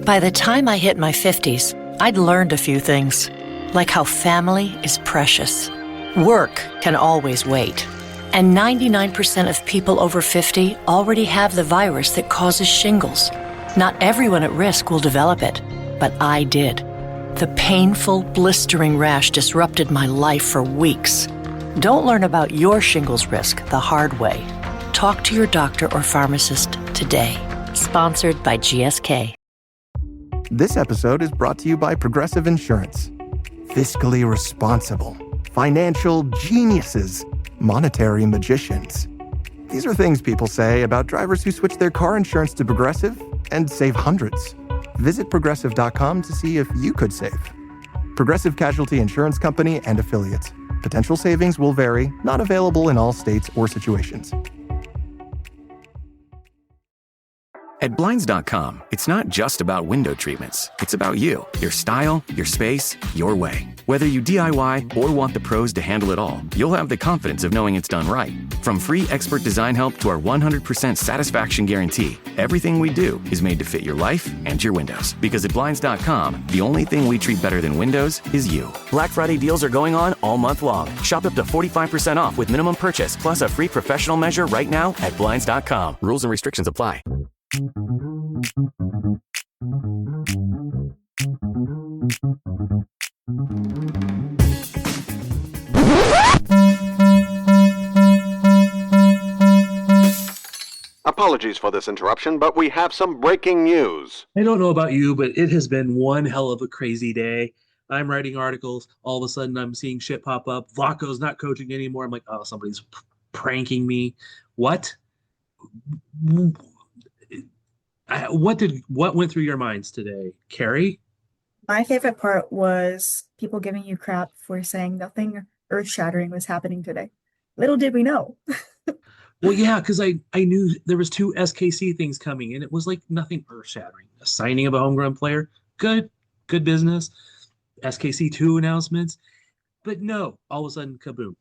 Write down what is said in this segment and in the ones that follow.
By the time I hit my 50s, I'd learned a few things, like how family is precious. Work can always wait. And 99% of people over 50 already have the virus that causes shingles. Not everyone at risk will develop it, but I did. The painful, blistering rash disrupted my life for weeks. Don't learn about your shingles risk the hard way. Talk to your doctor or pharmacist today. Sponsored by GSK. This episode is brought to you by Progressive Insurance. Fiscally responsible, financial geniuses, monetary magicians. These are things people say about drivers who switch their car insurance to Progressive and save hundreds. Visit Progressive.com to see if you could save. Progressive Casualty Insurance Company and Affiliates. Potential savings will vary, not available in all states or situations. At Blinds.com, it's not just about window treatments. It's about you, your style, your space, your way. Whether you DIY or want the pros to handle it all, you'll have the confidence of knowing it's done right. From free expert design help to our 100% satisfaction guarantee, everything we do is made to fit your life and your windows. Because at Blinds.com, the only thing we treat better than windows is you. Black Friday deals are going on all month long. Shop up to 45% off with minimum purchase, plus a free professional measure right now at Blinds.com. Rules and restrictions apply. Apologies for this interruption, but we have some breaking news. I don't know about you, but it has been one hell of a crazy day. I'm writing articles. All of a sudden, I'm seeing shit pop up. Vlaco's not coaching anymore. I'm like, oh, somebody's pranking me. What? What went through your minds today, Carrie? My favorite part was people giving you crap for saying nothing earth-shattering was happening today. Little did we know. Well, yeah, because I knew there was 2 SKC things coming, and it was like nothing earth-shattering. A signing of a homegrown player, good business. SKC 2 announcements, but no, all of a sudden, kaboom.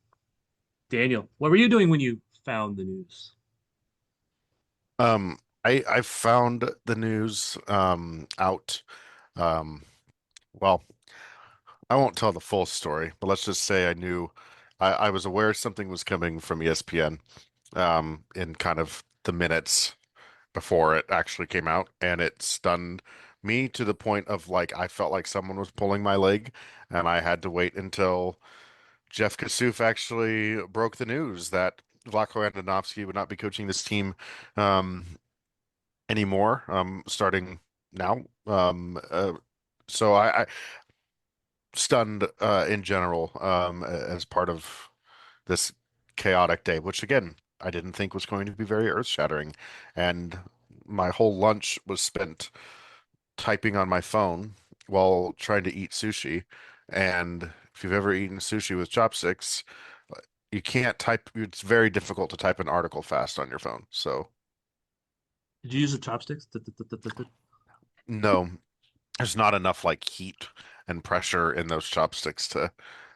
Daniel, what were you doing when you found the news? I found the news out. Well, I won't tell the full story, but let's just say I was aware something was coming from ESPN in kind of the minutes before it actually came out, and it stunned me to the point of like I felt like someone was pulling my leg, and I had to wait until Jeff Kassouf actually broke the news that Vlatko Andonovski would not be coaching this team anymore, starting now. So I stunned in general as part of this chaotic day, which again I didn't think was going to be very earth-shattering, and my whole lunch was spent typing on my phone while trying to eat sushi. And if you've ever eaten sushi with chopsticks, you can't type. It's very difficult to type an article fast on your phone. So, Did you use the chopsticks? no, there's not enough like heat and pressure in those chopsticks to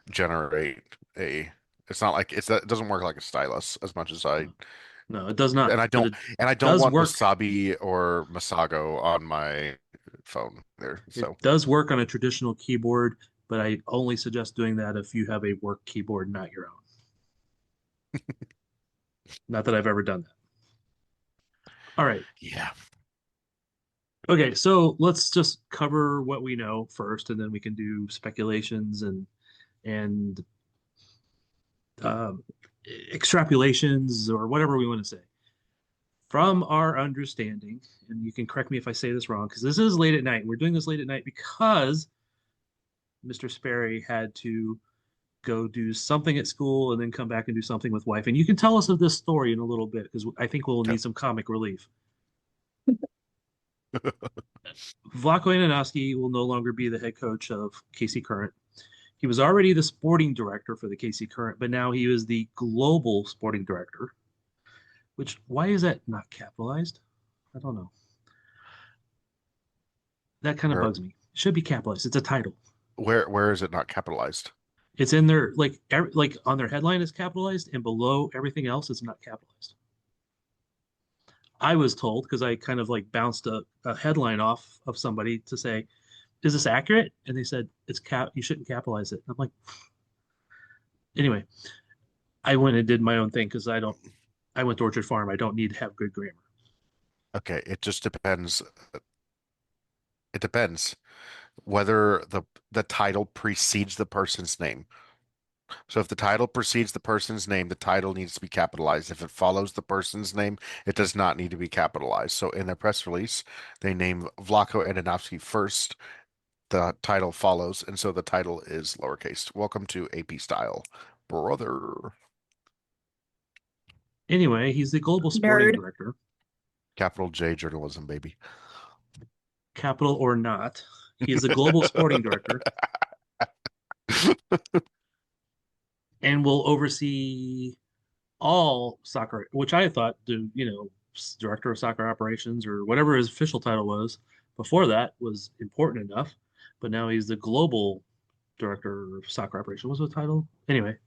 generate a. It's not like it doesn't work like a stylus as much as I. No, it does not. And I don't does want work. wasabi or masago on my phone there. So It does work on a traditional keyboard, but I only suggest doing that if you have a work keyboard, not your own. Not that I've ever done that. All right. yeah. Okay, so let's just cover what we know first, and then we can do speculations and extrapolations or whatever we want to say. From our understanding, and you can correct me if I say this wrong, because this is late at night. We're doing this late at night because Mr. Sperry had to go do something at school and then come back and do something with wife. And you can tell us of this story in a little bit because I think we'll need some comic relief. Vlatko Andonovski will no longer be the head coach of KC Current. He was already the sporting director for the KC Current, but now he is the global sporting director. Which, why is that not capitalized? I don't know. That kind of bugs me. It should be capitalized. It's a title. Where is it not capitalized? It's in their like on their headline is capitalized, and below everything else is not capitalized. I was told, because I kind of like bounced a headline off of somebody to say, is this accurate? And they said, you shouldn't capitalize it. I'm like, anyway, I went and did my own thing because I went to Orchard Farm. I don't need to have good grammar. Okay, it just depends. It depends whether the title precedes the person's name. So if the title precedes the person's name, the title needs to be capitalized. If it follows the person's name, it does not need to be capitalized. So in their press release, they name Vlatko Andonovski first. The title follows, and so the title is lowercase. Welcome to AP Style, brother. Anyway, he's the global sporting Nerd. director, Capital J journalism, baby. capital or not. He is the global sporting director and will oversee all soccer, which I thought, director of soccer operations or whatever his official title was before that was important enough. But now he's the global director of soccer operations. What was the title? Anyway,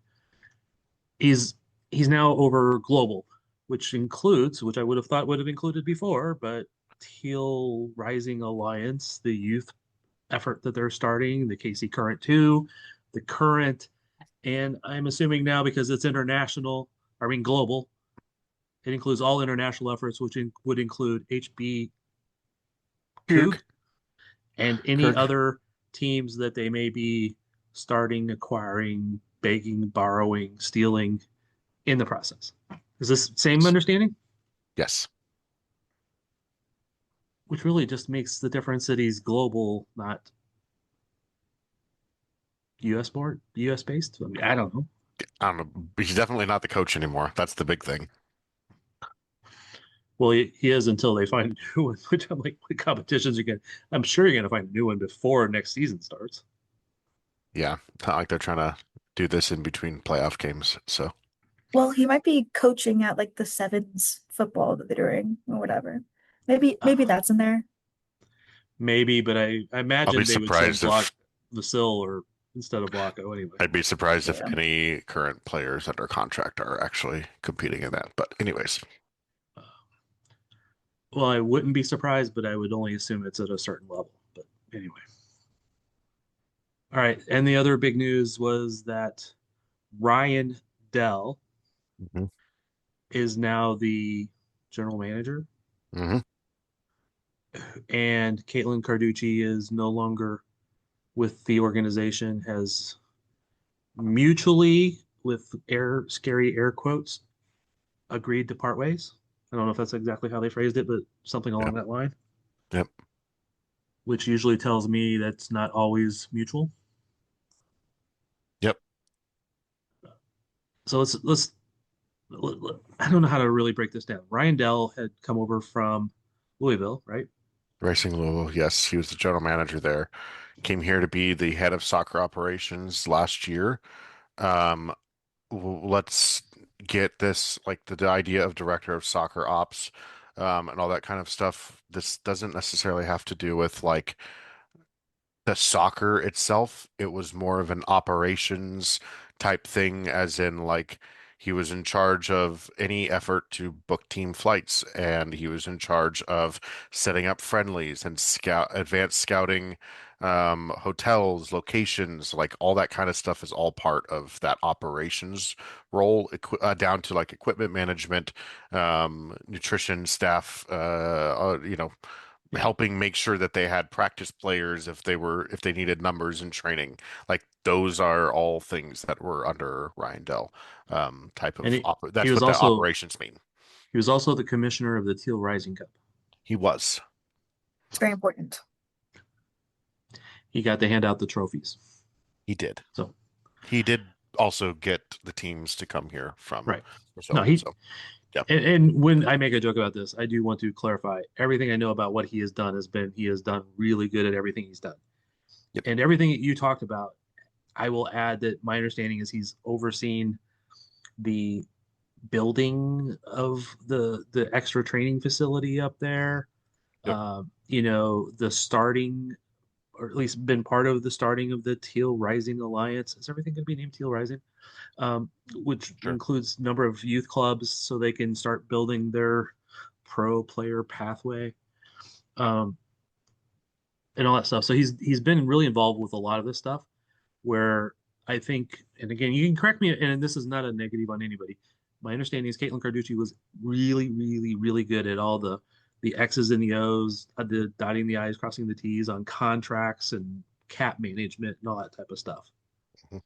he's now over global, which includes, which I would have thought would have included before, but Teal Rising Alliance, the youth effort that they're starting, the KC Current 2, the Current, and I'm assuming now because it's international, I mean global, it includes all international efforts, which would include HB Coug and any Kirk. other teams that they may be starting, acquiring, begging, borrowing, stealing in the process. Is this same understanding? Yes. Which really just makes the difference that he's global, not US based. I mean, I don't know. I don't know. He's definitely not the coach anymore. That's the big thing. Well, he is until they find a new one, which I'm like, what competitions are going I'm sure you're going to find a new one before next season starts. Yeah. Not like they're trying to do this in between playoff games. So Well, he might be coaching at like the sevens football that they're doing or whatever. Maybe that's in there. Maybe, but I I'll imagine be they would send surprised if Vasil or instead of Blanco anyway. I'd be surprised if Yeah. any current players under contract are actually competing in that. But anyways, Well, I wouldn't be surprised, but I would only assume it's at a certain level. But anyway. All right. And the other big news was that Ryan Dell Mhm. is now the general manager, Mhm. and Caitlin Carducci is no longer with the organization, has mutually, with scary air quotes, agreed to part ways. I don't know if that's exactly how they phrased it, but something along Yep. that line, Yep. which usually tells me that's not always mutual. Yep. So I don't know how to really break this down. Ryan Dell had come over from Louisville, right? Racing Louisville. Yes, he was the general manager there. Came here to be the head of soccer operations last year. Um, let's get this, like the idea of director of soccer ops, and all that kind of stuff. This doesn't necessarily have to do with like the soccer itself. It was more of an operations type thing, as in like he was in charge of any effort to book team flights, and he was in charge of setting up friendlies and advanced scouting, hotels, locations, like all that kind of stuff is all part of that operations role, down to like equipment management, nutrition staff, Yeah. helping make sure that they had practice players if they needed numbers in training. Like those are all things that were under Ryan Dell, type And of he that's was what the also operations mean. he was also the commissioner of the Teal Rising Cup. He was. It's very important. He got to hand out the trophies. He did. So He did also get the teams to come here from right. Brazil. No, So yeah. and when I make a joke about this, I do want to clarify everything I know about what he has done he has done really good at everything he's done. Yep. And everything that you talked about, I will add that my understanding is he's overseen the building of the extra training facility up there. Yep. The starting, or at least been part of the starting of the Teal Rising Alliance. Is everything going to be named Teal Rising? Which Sure. includes number of youth clubs so they can start building their pro player pathway, um, and all that stuff. So he's been really involved with a lot of this stuff. Where I think, and again, you can correct me, and this is not a negative on anybody. My understanding is Caitlin Carducci was really, really, really good at all the X's and the O's, the dotting the I's, crossing the T's on contracts and cap management and all that type of stuff. Mhm.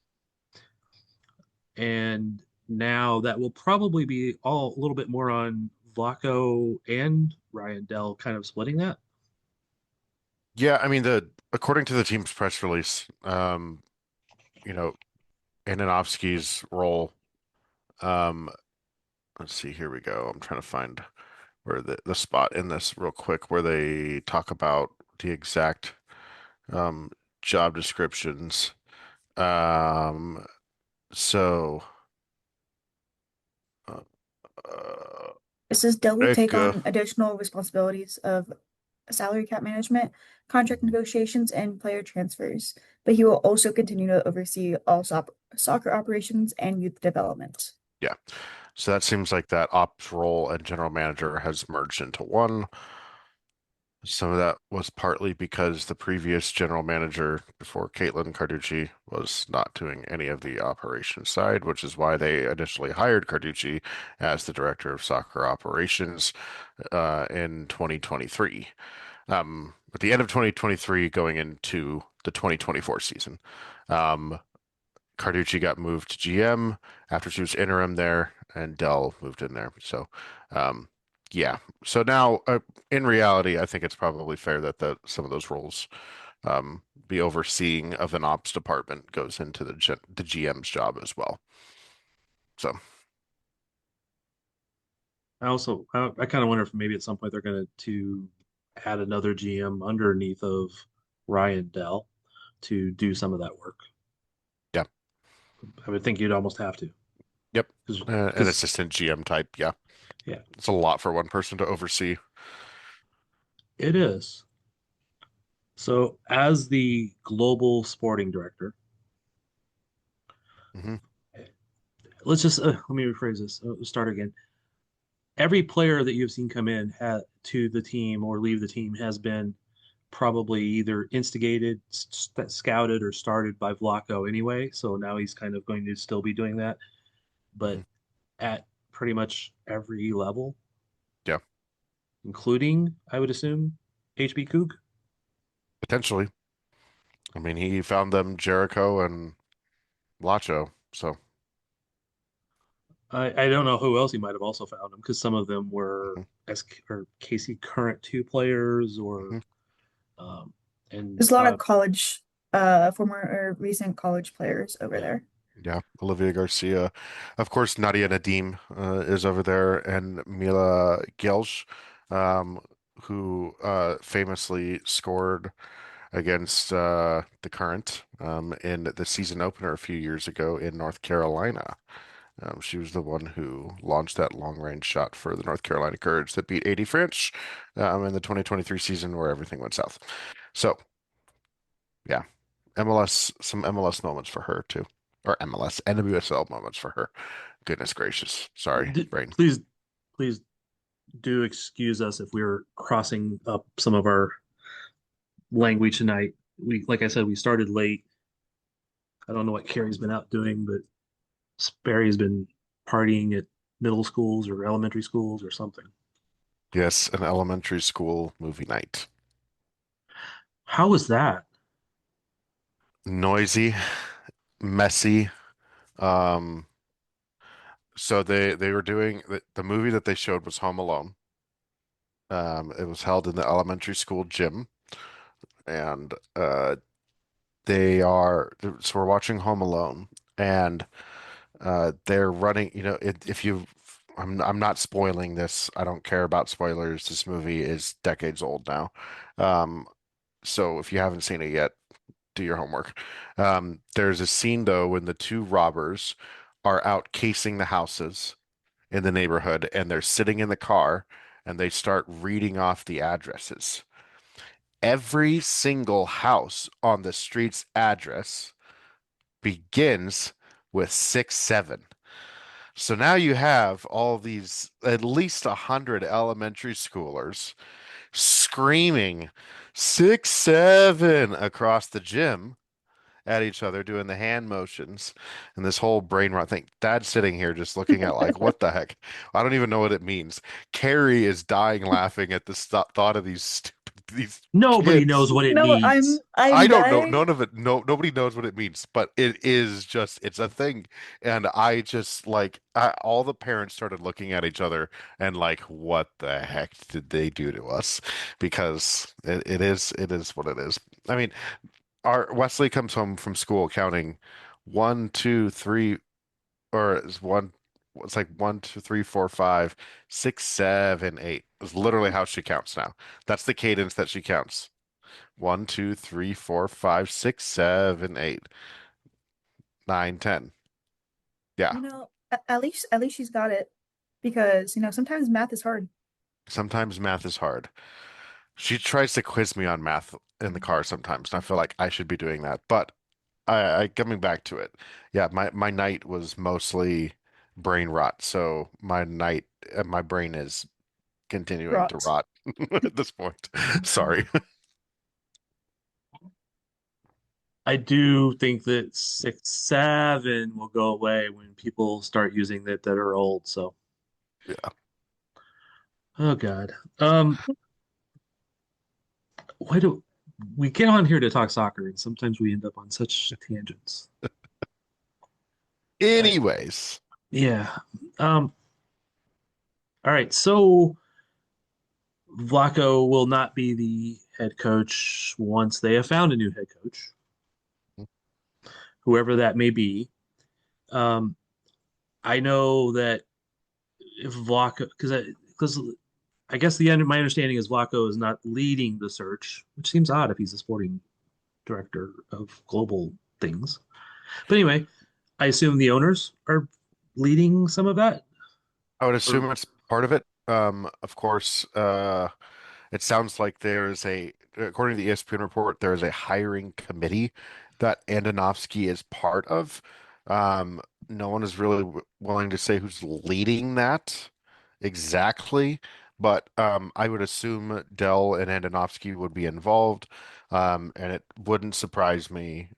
And now that will probably be all a little bit more on Vlaco and Ryan Dell kind of splitting that. Yeah, I mean according to the team's press release, you know, Ananovsky's role, um, let's see, here we go. I'm trying to find where the spot in this real quick where they talk about the exact um job descriptions. Um, so uh, It says Dell will take Rick, on additional responsibilities of salary cap management, contract negotiations, and player transfers, but he will also continue to oversee all soccer operations and youth development. yeah. So that seems like that ops role and general manager has merged into one. Some of that was partly because the previous general manager before Caitlin Carducci was not doing any of the operations side, which is why they initially hired Carducci as the director of soccer operations in 2023. At the end of 2023, going into the 2024 season. Carducci got moved to GM after she was interim there, and Dell moved in there. So, um, yeah. So now, in reality, I think it's probably fair that some of those roles, the overseeing of an ops department goes into the GM's job as well. So, I kind of wonder if maybe at some point they're going to add another GM underneath of Ryan Dell to do some of that work. yeah. I would think you'd almost have to. Yep. Because, An assistant GM type. Yeah. yeah, It's a lot for one person to oversee. it is. So, as the global sporting director, Hmm. let's just let me rephrase this. Start again. Every player that you've seen come in to the team or leave the team has been probably either instigated, scouted, or started by Vlaco anyway. So now he's kind of going to still be doing that, Hmm. but at pretty much every level, Yeah. including, I would assume, HB Coog. Potentially. I mean, he found them Jericho and Lacho. So, I don't know who else he might have also found them because some of them were mhm, S or KC current two players or mhm. um, and There's a lot of college, former or recent college players over there. Yeah, Olivia Garcia. Of course, Nadia Nadim is over there, and Mila Gelsch, um, who famously scored against the Current in the season opener a few years ago in North Carolina. She was the one who launched that long-range shot for the North Carolina Courage that beat 80 French in the 2023 season where everything went south. So, yeah, some MLS moments for her too. Or MLS, NWSL moments for her. Goodness gracious. Sorry, brain. please, please do excuse us if we're crossing up some of our language tonight. Like I said, we started late. I don't know what Carrie's been out doing, but Barry's been partying at middle schools or elementary schools or something. Yes, an elementary school movie night. How was that? Noisy, messy. Um, so they were doing the movie that they showed was Home Alone. It was held in the elementary school gym, and so we're watching Home Alone, and they're running. If you, I'm not spoiling this. I don't care about spoilers. This movie is decades old now. Um, so if you haven't seen it yet, do your homework. There's a scene though when the two robbers are out casing the houses in the neighborhood, and they're sitting in the car, and they start reading off the addresses. Every single house on the street's address begins with 6-7. So now you have all these at least 100 elementary schoolers screaming 6-7 across the gym at each other, doing the hand motions and this whole brain rot thing. Dad's sitting here just looking at like, what the heck? I don't even know what it means. Carrie is dying laughing at the thought of these Nobody knows kids. what it No, means. I I'm don't know. dying. None of it. No, nobody knows what it means, but it is just, it's a thing. And I just like, all the parents started looking at each other and like, what the heck did they do to us? Because it is what it is. I mean, our Wesley comes home from school counting 1, 2, 3, or it's one. It's like 1, 2, 3, 4, 5, 6, 7, 8. It's literally how she counts now. That's the cadence that she counts. 1, 2, 3, 4, 5, 6, 7, 8, 9, 10. Yeah, At least she's got it because, sometimes math is hard. sometimes math is hard. She tries to quiz me on math in the car sometimes, and I feel like I should be doing that. But I coming back to it. Yeah, my night was mostly brain rot. So my brain is continuing to Rot. rot at this point. Sorry. I do think that 6-7 will go away when people start using that are old. So, Yeah. oh God. Why do we get on here to talk soccer and sometimes we end up on such tangents? Uh, Anyways, yeah. Um, all right. So Vlaco will not be the head coach once they have found a new head coach, whoever that may be. Um, I know that if Vlaco, because I guess my understanding is Vlaco is not leading the search, which seems odd if he's the sporting director of global things. But anyway, I assume the owners are leading some of that. I would Or assume it's part of it. Of course, it sounds like according to the ESPN report, there is a hiring committee that Andonovsky is part of. No one is really willing to say who's leading that exactly, but I would assume Dell and Andonovsky would be involved, and it wouldn't surprise me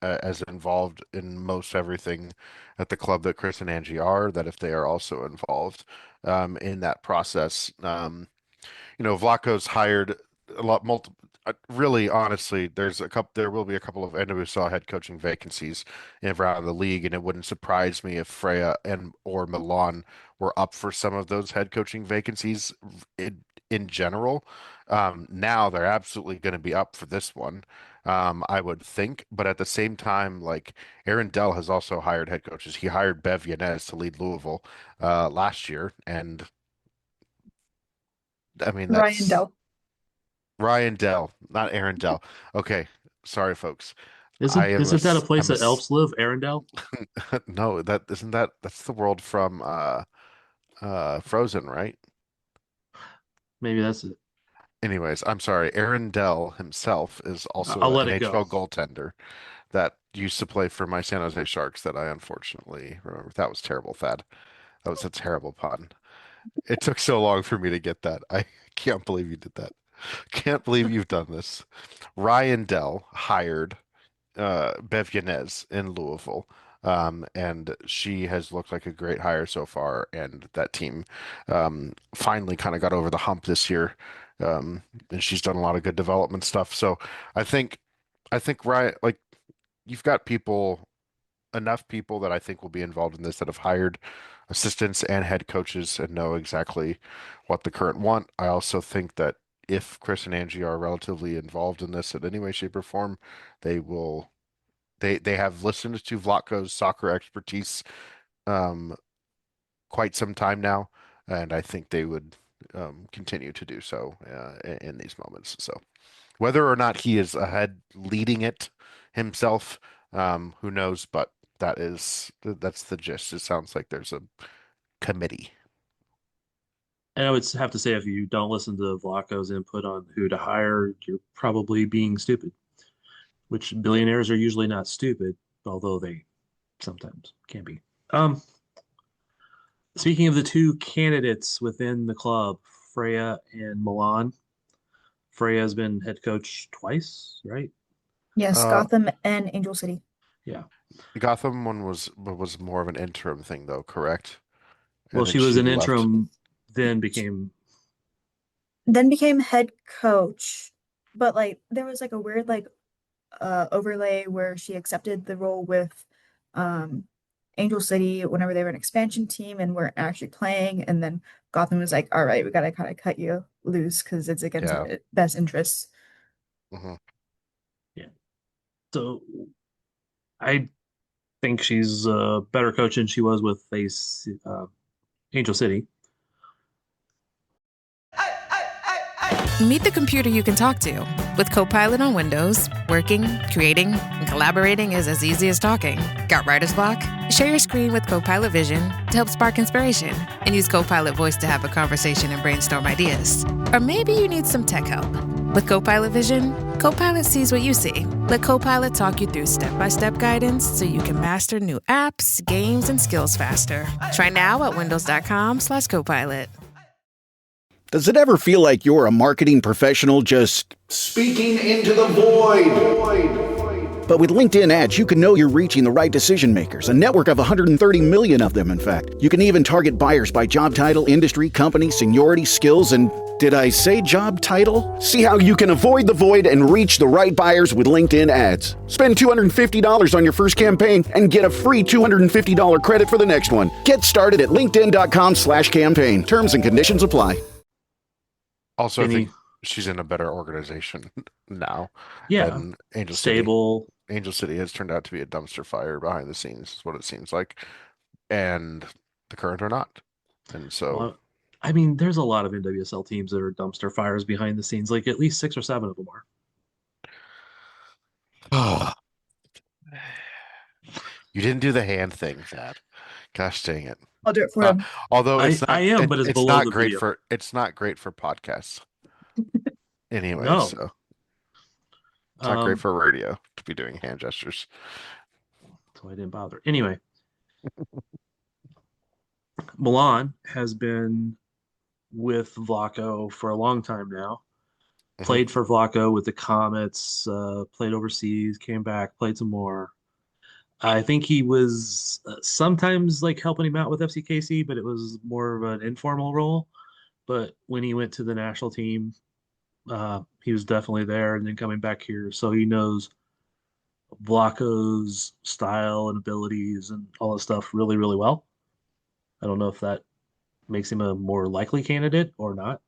as involved in most everything at the club that Chris and Angie are, that if they are also involved in that process. Vlaco's hired a lot multiple. Really, honestly, there will be a couple of NWSL head coaching vacancies around the league, and it wouldn't surprise me if Freya and or Milan were up for some of those head coaching vacancies in general. Now they're absolutely going to be up for this one, I would think. But at the same time, like Aaron Dell has also hired head coaches. He hired Bev Yanez to lead Louisville last year, and I mean Ryan that's Dell. Ryan Dell, not Aaron Dell. Okay, sorry, folks. I isn't am a, isn't that a s- place I'm a, that s- elves live, Arendelle? no, that's the world from Frozen, right? Maybe that's it. Anyways, I'm sorry. Aaron Dell himself is also I'll an let it go. NHL goaltender that used to play for my San Jose Sharks that I unfortunately remember. That was terrible, Thad. That was a terrible pun. It took so long for me to get that. I can't believe you did that. Can't believe you've done this. Ryan Dell hired Bev Yanez in Louisville. And she has looked like a great hire so far, and that team finally kind of got over the hump this year. And she's done a lot of good development stuff. So I think Ryan, like you've got enough people that I think will be involved in this that have hired assistants and head coaches and know exactly what the current want. I also think that if Chris and Angie are relatively involved in this in any way, shape, or form, they will they have listened to Vlatko's soccer expertise um, quite some time now, and I think they would continue to do so in these moments. So whether or not he is ahead leading it himself, who knows? But that's the gist. It sounds like there's a committee. And I would have to say, if you don't listen to Vlaco's input on who to hire, you're probably being stupid, which billionaires are usually not stupid, although they sometimes can be. Um, Speaking of the two candidates within the club, Freya and Milan. Freya has been head coach twice, right? Yes, Uh, Gotham and Angel City. Yeah. Gotham one was more of an interim thing though, correct? Well, And then she was she an left. interim, then became. Then became head coach, but like there was like a weird like overlay where she accepted the role with um Angel City whenever they were an expansion team and weren't actually playing, and then Gotham was like, all right, we gotta kind of cut you loose because it's against Yeah. our best interests. Hmm. Yeah. So I think she's a better coach than she was with Angel City. Meet the computer you can talk to. With Copilot on Windows, working, creating, and collaborating is as easy as talking. Got writer's block? Share your screen with Copilot Vision to help spark inspiration, and use Copilot Voice to have a conversation and brainstorm ideas. Or maybe you need some tech help. With Copilot Vision, Copilot sees what you see. Let Copilot talk you through step-by-step guidance so you can master new apps, games, and skills faster. Try now at windows.com/Copilot. Does it ever feel like you're a marketing professional just speaking into the void? But with LinkedIn ads, you can know you're reaching the right decision makers, a network of 130 million of them, in fact. You can even target buyers by job title, industry, company, seniority, skills, and did I say job title? See how you can avoid the void and reach the right buyers with LinkedIn ads. Spend $250 on your first campaign and get a free $250 credit for the next one. Get started at linkedin.com/campaign. Terms and conditions apply. Also, I Any, think she's in a better organization now yeah, than Angel City. stable. Angel City has turned out to be a dumpster fire behind the scenes, is what it seems like. And the current are not. And so, Well, I mean, there's a lot of NWSL teams that are dumpster fires behind the scenes. Like at least 6 or 7 of them are. oh, you didn't do the hand thing, Chad. Gosh dang it. I'll do it for him. Although I am, but it's it's below not the great video. for podcasts. Anyway, No. so it's not great Um, for radio to be doing hand gestures. so I didn't bother. Anyway, Milan has been with Vlaco for a long time now. Mhm. Played for Vlaco with the Comets, played overseas, came back, played some more. I think he was sometimes like helping him out with FCKC, but it was more of an informal role. But when he went to the national team, he was definitely there, and then coming back here, so he knows Vlaco's style and abilities and all that stuff really, really well. I don't know if that makes him a more likely candidate or not.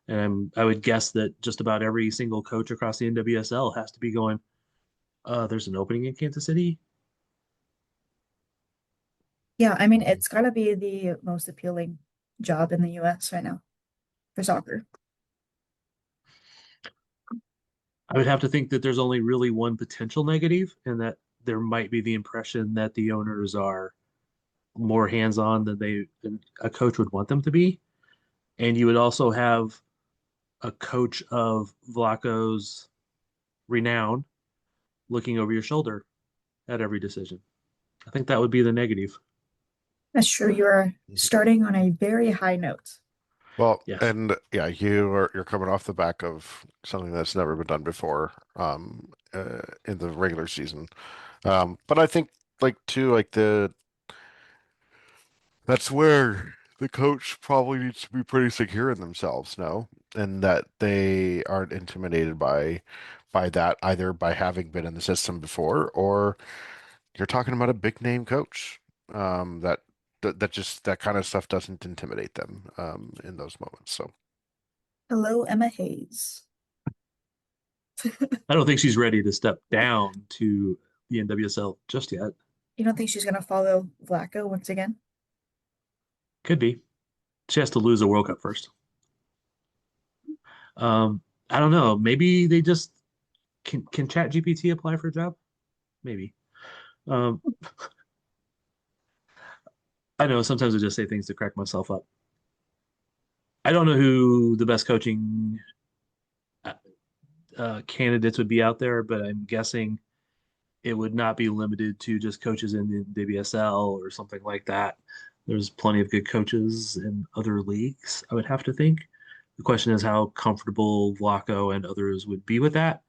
And I would guess that just about every single coach across the NWSL has to be going, there's an opening in Kansas City. Yeah, I mean, it's gotta be the most appealing job in the US right now for soccer. I would have to think that there's only really one potential negative, and that there might be the impression that the owners are more hands-on than a coach would want them to be. And you would also have a coach of Vlaco's renown looking over your shoulder at every decision. I think that would be the negative. That's true. You're starting on a very high note. Well, Yes. and yeah, you're coming off the back of something that's never been done before, in the regular season. But I think like too, like that's where the coach probably needs to be pretty secure in themselves, no? And that they aren't intimidated by that, either by having been in the system before, or you're talking about a big name coach. That just that kind of stuff doesn't intimidate them in those moments. So Hello, Emma Hayes. I don't think she's ready to step down to the NWSL just yet. You don't think she's gonna follow Vlaco once again? Could be. She has to lose a World Cup first. I don't know. Maybe they just can Chat GPT apply for a job? Maybe. Um, I know sometimes I just say things to crack myself up. I don't know who the best coaching candidates would be out there, but I'm guessing it would not be limited to just coaches in the WSL or something like that. There's plenty of good coaches in other leagues, I would have to think. The question is how comfortable Vlaco and others would be with that.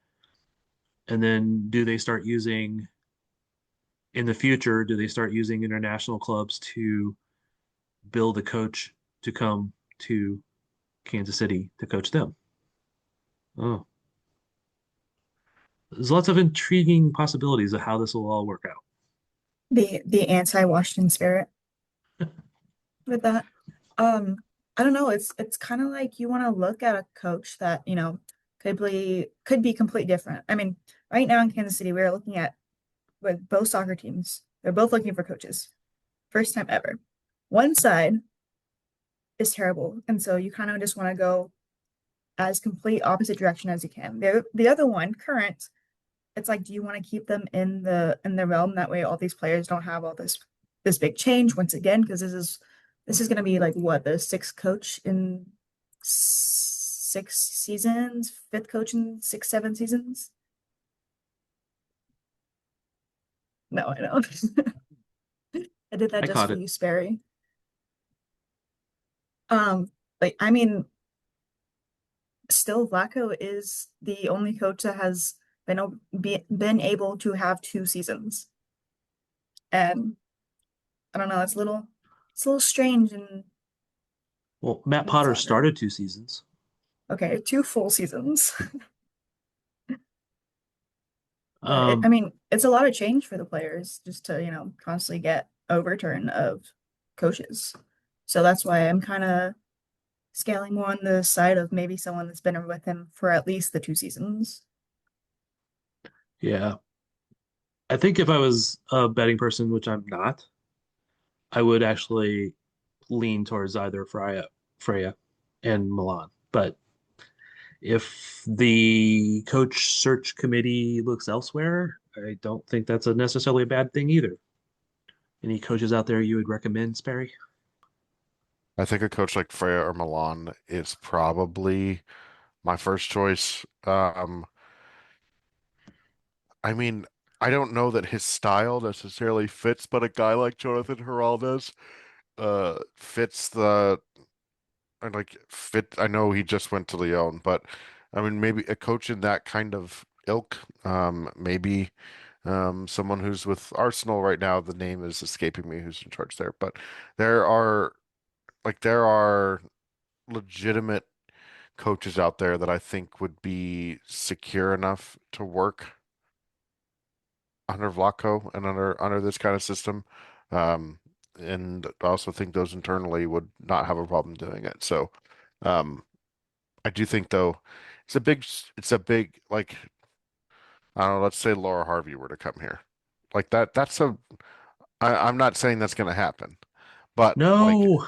And then do they start using, in the future, do they start using international clubs to build a coach to come to Kansas City to coach them? Oh, there's lots of intriguing possibilities of how this will all work out. The anti-Washington spirit with that. I don't know. It's kind of like you want to look at a coach that, could be completely different. I mean, right now in Kansas City, we're looking at with both soccer teams. They're both looking for coaches. First time ever. One side is terrible, and so you kind of just want to go as complete opposite direction as you can. The other one, current, it's like, do you want to keep them in the realm? That way all these players don't have all this big change once again, because this is going to be like what, the sixth coach in 6 seasons, fifth coach in 6, 7 seasons. No, I know. I did that I just caught for it. you, Sperry. Like, I mean, still Vlaco is the only coach that has been able to have 2 seasons. And I don't know, it's a little strange. And Well, Matt with Potter soccer. started 2 seasons. Okay, 2 full seasons. But I Um, mean, it's a lot of change for the players just to, constantly get overturn of coaches. So that's why I'm kind of scaling more on the side of maybe someone that's been with him for at least the 2 seasons. yeah. I think if I was a betting person, which I'm not, I would actually lean towards either Freya and Milan. But if the coach search committee looks elsewhere, I don't think that's necessarily a bad thing either. Any coaches out there you would recommend, Sperry? I think a coach like Freya or Milan is probably my first choice. I mean, I don't know that his style necessarily fits, but a guy like Jonathan Heraldez fits the and like fit. I know he just went to Lyon, but I mean, maybe a coach in that kind of ilk. Maybe someone who's with Arsenal right now. The name is escaping me. Who's in charge there? But there are there are legitimate coaches out there that I think would be secure enough to work under Vlaco and under this kind of system. Um, and I also think those internally would not have a problem doing it. So, um, I do think though, it's a big like I don't know. Let's say Laura Harvey were to come here, like that. I'm not saying that's going to happen, but No.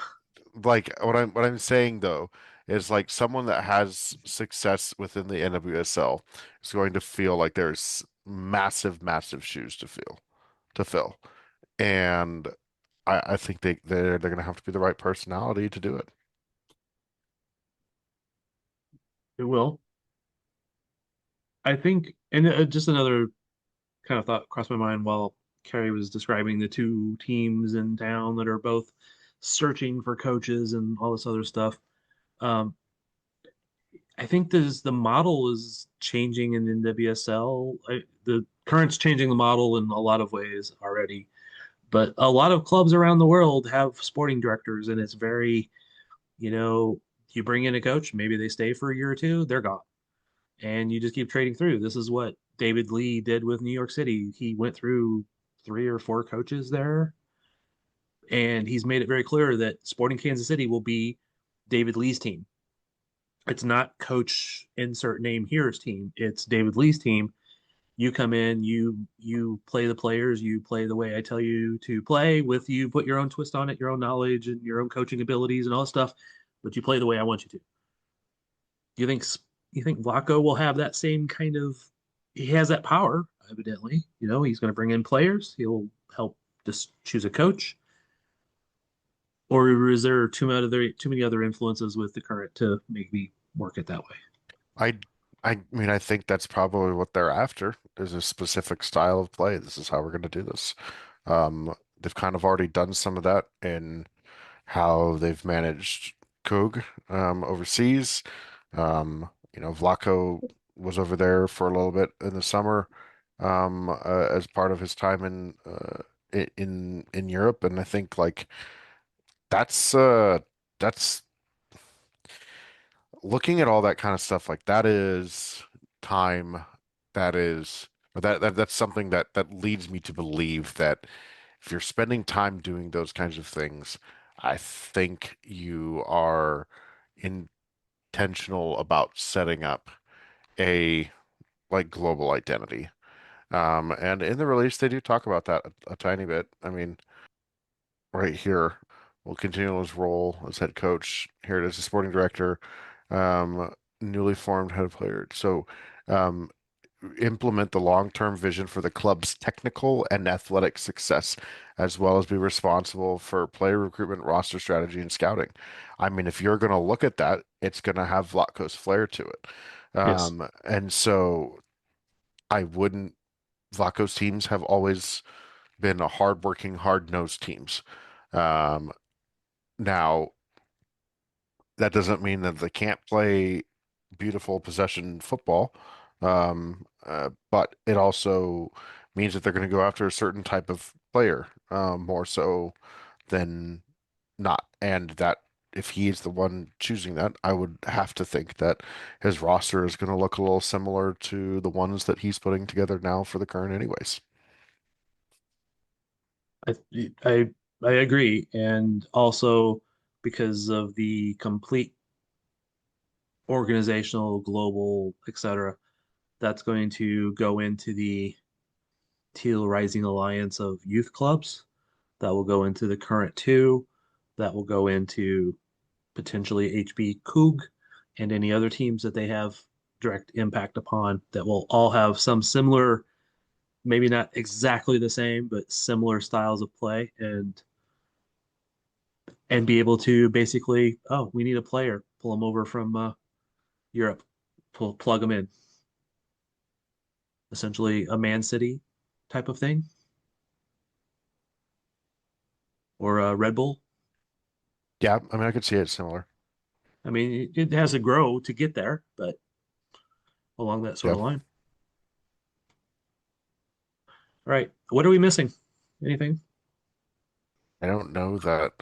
like what I'm saying though is like someone that has success within the NWSL is going to feel like there's massive shoes to fill, and I think they're going to have to be the right personality to do it. It will. I think, and just another kind of thought crossed my mind while Carrie was describing the two teams in town that are both searching for coaches and all this other stuff. Um, I think the model is changing in NWSL. The current's changing the model in a lot of ways already, but a lot of clubs around the world have sporting directors, and it's very, you know, you bring in a coach, maybe they stay for a year or two, they're gone, and you just keep trading through. This is what David Lee did with New York City. He went through 3 or 4 coaches there, and he's made it very clear that Sporting Kansas City will be David Lee's team. It's not coach insert name here's team. It's David Lee's team. You come in, you play the players, you play the way I tell you to play, with you put your own twist on it, your own knowledge and your own coaching abilities and all that stuff, but you play the way I want you to. Do you think Vlaco will have that same kind of, he has that power, evidently. He's going to bring in players, he'll help just choose a coach. Or is there too many other influences with the current to make me work it that way? I I mean, I think that's probably what they're after is a specific style of play. This is how we're going to do this. They've kind of already done some of that in how they've managed Kug overseas. Vlaco was over there for a little bit in the summer as part of his time in Europe, and I think like that's looking at all that kind of stuff like that is time that is that's something that leads me to believe that if you're spending time doing those kinds of things, I think you are intentional about setting up a like global identity. And in the release, they do talk about that a tiny bit. I mean, right here, will continue his role as head coach. Here it is, a sporting director, newly formed head player. So, um, implement the long-term vision for the club's technical and athletic success, as well as be responsible for player recruitment, roster strategy, and scouting. I mean, if you're going to look at that, it's going to have Vlatko's flair to it. Yes. And so I wouldn't, Vlatko's teams have always been a hardworking, hard-nosed teams. Um, Now, that doesn't mean that they can't play beautiful possession football, but it also means that they're going to go after a certain type of player, more so than not. And that if he's the one choosing that, I would have to think that his roster is going to look a little similar to the ones that he's putting together now for the current anyways. I I I agree, and also because of the complete organizational, global, etc., that's going to go into the Teal Rising Alliance of youth clubs. That will go into the current two. That will go into potentially HB Coug and any other teams that they have direct impact upon that will all have some similar, maybe not exactly the same, but similar styles of play and be able to basically, oh, we need a player, pull them over from Europe, plug them in. Essentially a Man City type of thing or a Red Bull. Yeah, I mean, I could see it similar. I mean, it has to grow to get there, but along that sort Yeah. of line. All right. What are we missing? Anything? I don't know that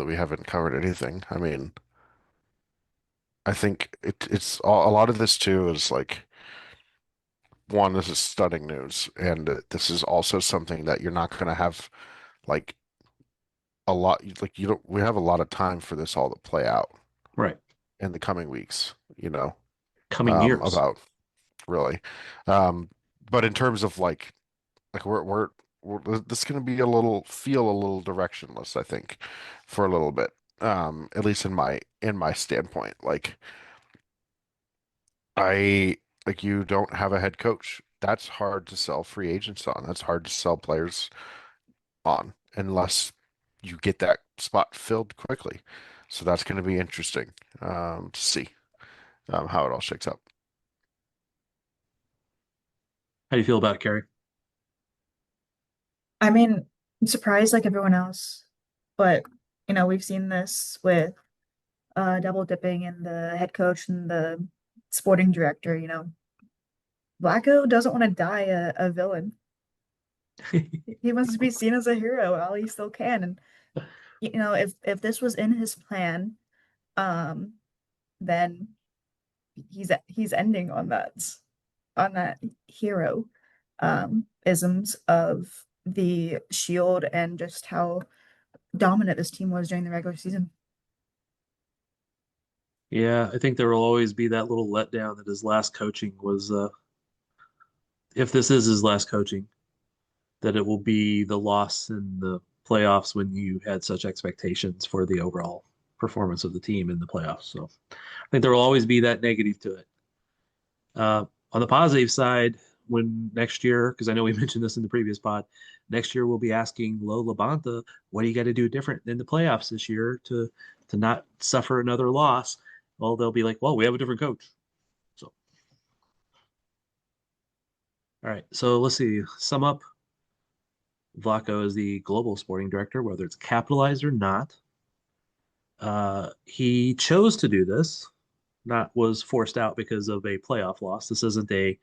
we haven't covered anything. I mean, I think it's a lot of this too is like one, this is stunning news, and this is also something that you're not going to have like a lot like you don't we have a lot of time for this all to play out Right. in the coming weeks, Coming years. about really. Um, but in terms of like we're this is going to be feel a little directionless, I think, for a little bit. At least in my standpoint. I like you don't have a head coach. That's hard to sell free agents on. That's hard to sell players on unless you get that spot filled quickly. So that's going to be interesting to see how it all shakes up. How do you feel about it, Carrie? I mean, I'm surprised like everyone else, but we've seen this with double dipping in the head coach and the sporting director, Blacko doesn't want to die a villain. He wants to be seen as a hero while he still can. And if this was in his plan, um, then he's ending on that hero isms of the Shield and just how dominant this team was during the regular season. Yeah, I think there will always be that little letdown that his last coaching was, if this is his last coaching, that it will be the loss in the playoffs when you had such expectations for the overall performance of the team in the playoffs. So I think there will always be that negative to it. On the positive side, when next year, because I know we mentioned this in the previous pod, next year we'll be asking Lo LaBonta, what do you got to do different in the playoffs this year to not suffer another loss? Well, they'll be like, well, we have a different coach. So, all right. So let's see. Sum up. Vlaco is the global sporting director, whether it's capitalized or not. He chose to do this, not was forced out because of a playoff loss. This isn't a,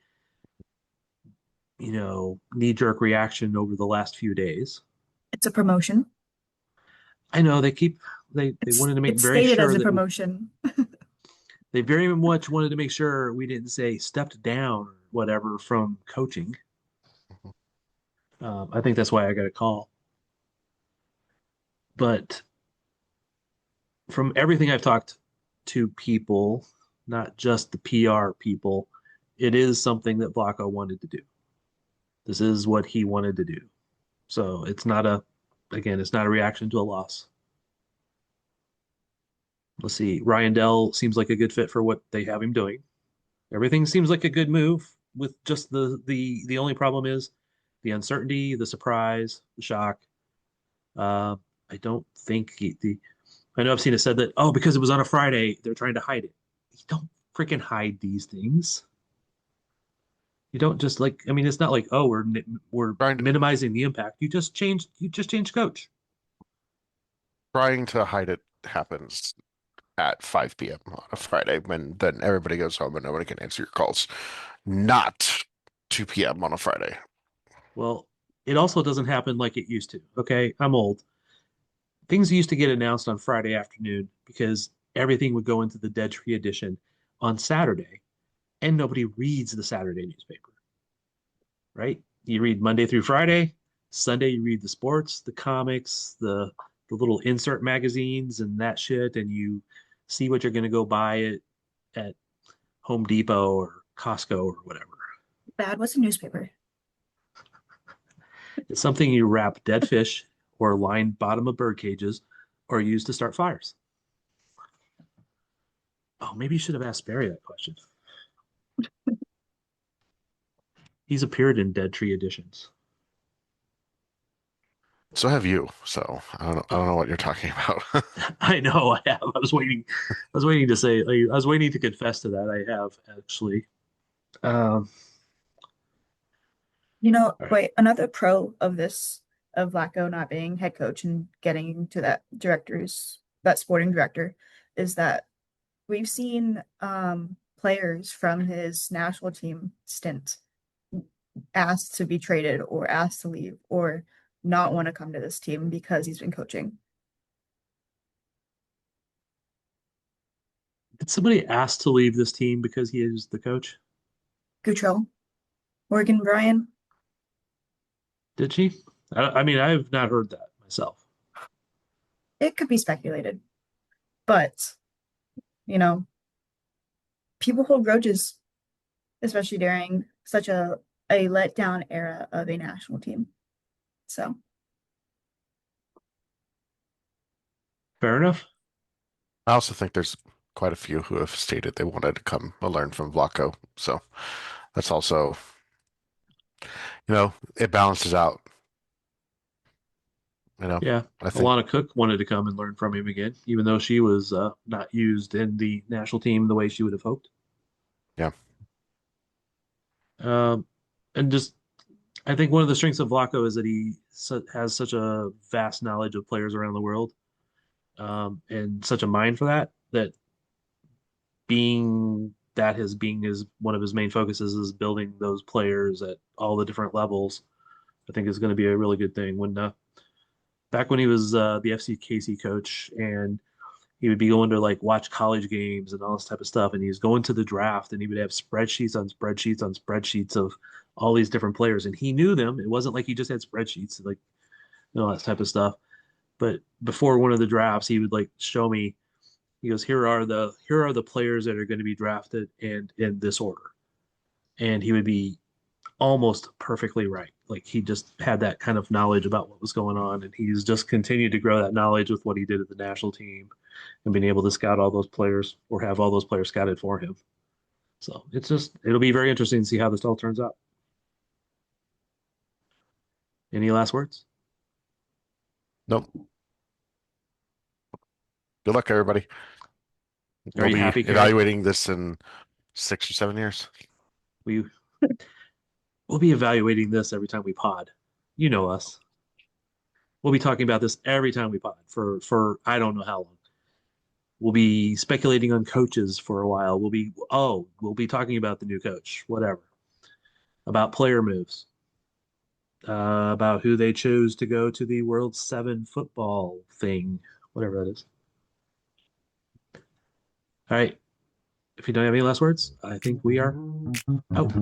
knee-jerk reaction over the last few days. It's a promotion. I know they wanted to make It's very stated sure as a that promotion. they very much wanted to make sure we didn't say stepped down or whatever from coaching. I think that's why I got a call. But from everything I've talked to people, not just the PR people, it is something that Vlaco wanted to do. This is what he wanted to do. So it's not a reaction to a loss. Let's see. Ryan Dell seems like a good fit for what they have him doing. Everything seems like a good move, with just the only problem is the uncertainty, the surprise, the shock. I don't think I know I've seen it said that, oh, because it was on a Friday, they're trying to hide it. You don't freaking hide these things. You don't just it's not like, oh, we're minimizing the impact. You just changed coach. Trying to hide it happens at 5 p.m. on a Friday when then everybody goes home and nobody can answer your calls. Not 2 p.m. on a Friday. Well, it also doesn't happen like it used to. Okay, I'm old. Things used to get announced on Friday afternoon because everything would go into the Dead Tree edition on Saturday, and nobody reads the Saturday newspaper, right? You read Monday through Friday. Sunday, you read the sports, the comics, the little insert magazines and that shit, and you see what you're going to go buy at Home Depot or Costco or whatever. Bad was a newspaper. It's something you wrap dead fish or line bottom of bird cages or use to start fires. Oh, maybe you should have asked Barry that question. He's appeared in Dead Tree editions. So have you. So I don't know what you're talking about. I know I have. I was waiting to say, I was waiting to confess to that. I have actually. Wait, another pro of this, of Vlaco not being head coach and getting to that sporting director, is that we've seen players from his national team stint asked to be traded or asked to leave or not want to come to this team because he's been coaching. Did somebody ask to leave this team because he is the coach? Goutreau, Morgan Bryan. Did she? I mean, I've not heard that myself. It could be speculated, but people hold grudges, especially during such a letdown era of a national team. So fair enough. I also think there's quite a few who have stated they wanted to come and learn from Vlaco. So that's also, it balances out. Yeah, I think Alana Cook wanted to come and learn from him again, even though she was not used in the national team the way she would have hoped. Yeah. And just, I think one of the strengths of Vlaco is that he has such a vast knowledge of players around the world, and such a mind for that being one of his main focuses is building those players at all the different levels. I think is going to be a really good thing. Back when he was the FC Casey coach, and he would be going to watch college games and all this type of stuff, and he was going to the draft, and he would have spreadsheets on spreadsheets on spreadsheets of all these different players, and he knew them. It wasn't like he just had spreadsheets that type of stuff. But before one of the drafts, he would show me. He goes, here are the players that are going to be drafted and in this order, and he would be almost perfectly right. He just had that kind of knowledge about what was going on, and he's just continued to grow that knowledge with what he did at the national team and being able to scout all those players or have all those players scouted for him. So it'll be very interesting to see how this all turns out. Any last words? Nope. Good luck, everybody. Are you happy, Gary? Evaluating this in 6 or 7 years? We'll be evaluating this every time we pod. You know us. We'll be talking about this every time we pod for I don't know how long. We'll be speculating on coaches for a while. We'll be talking about the new coach, whatever, about player moves, about who they chose to go to the World 7 football thing, whatever that is. All right. If you don't have any last words, I think we are out.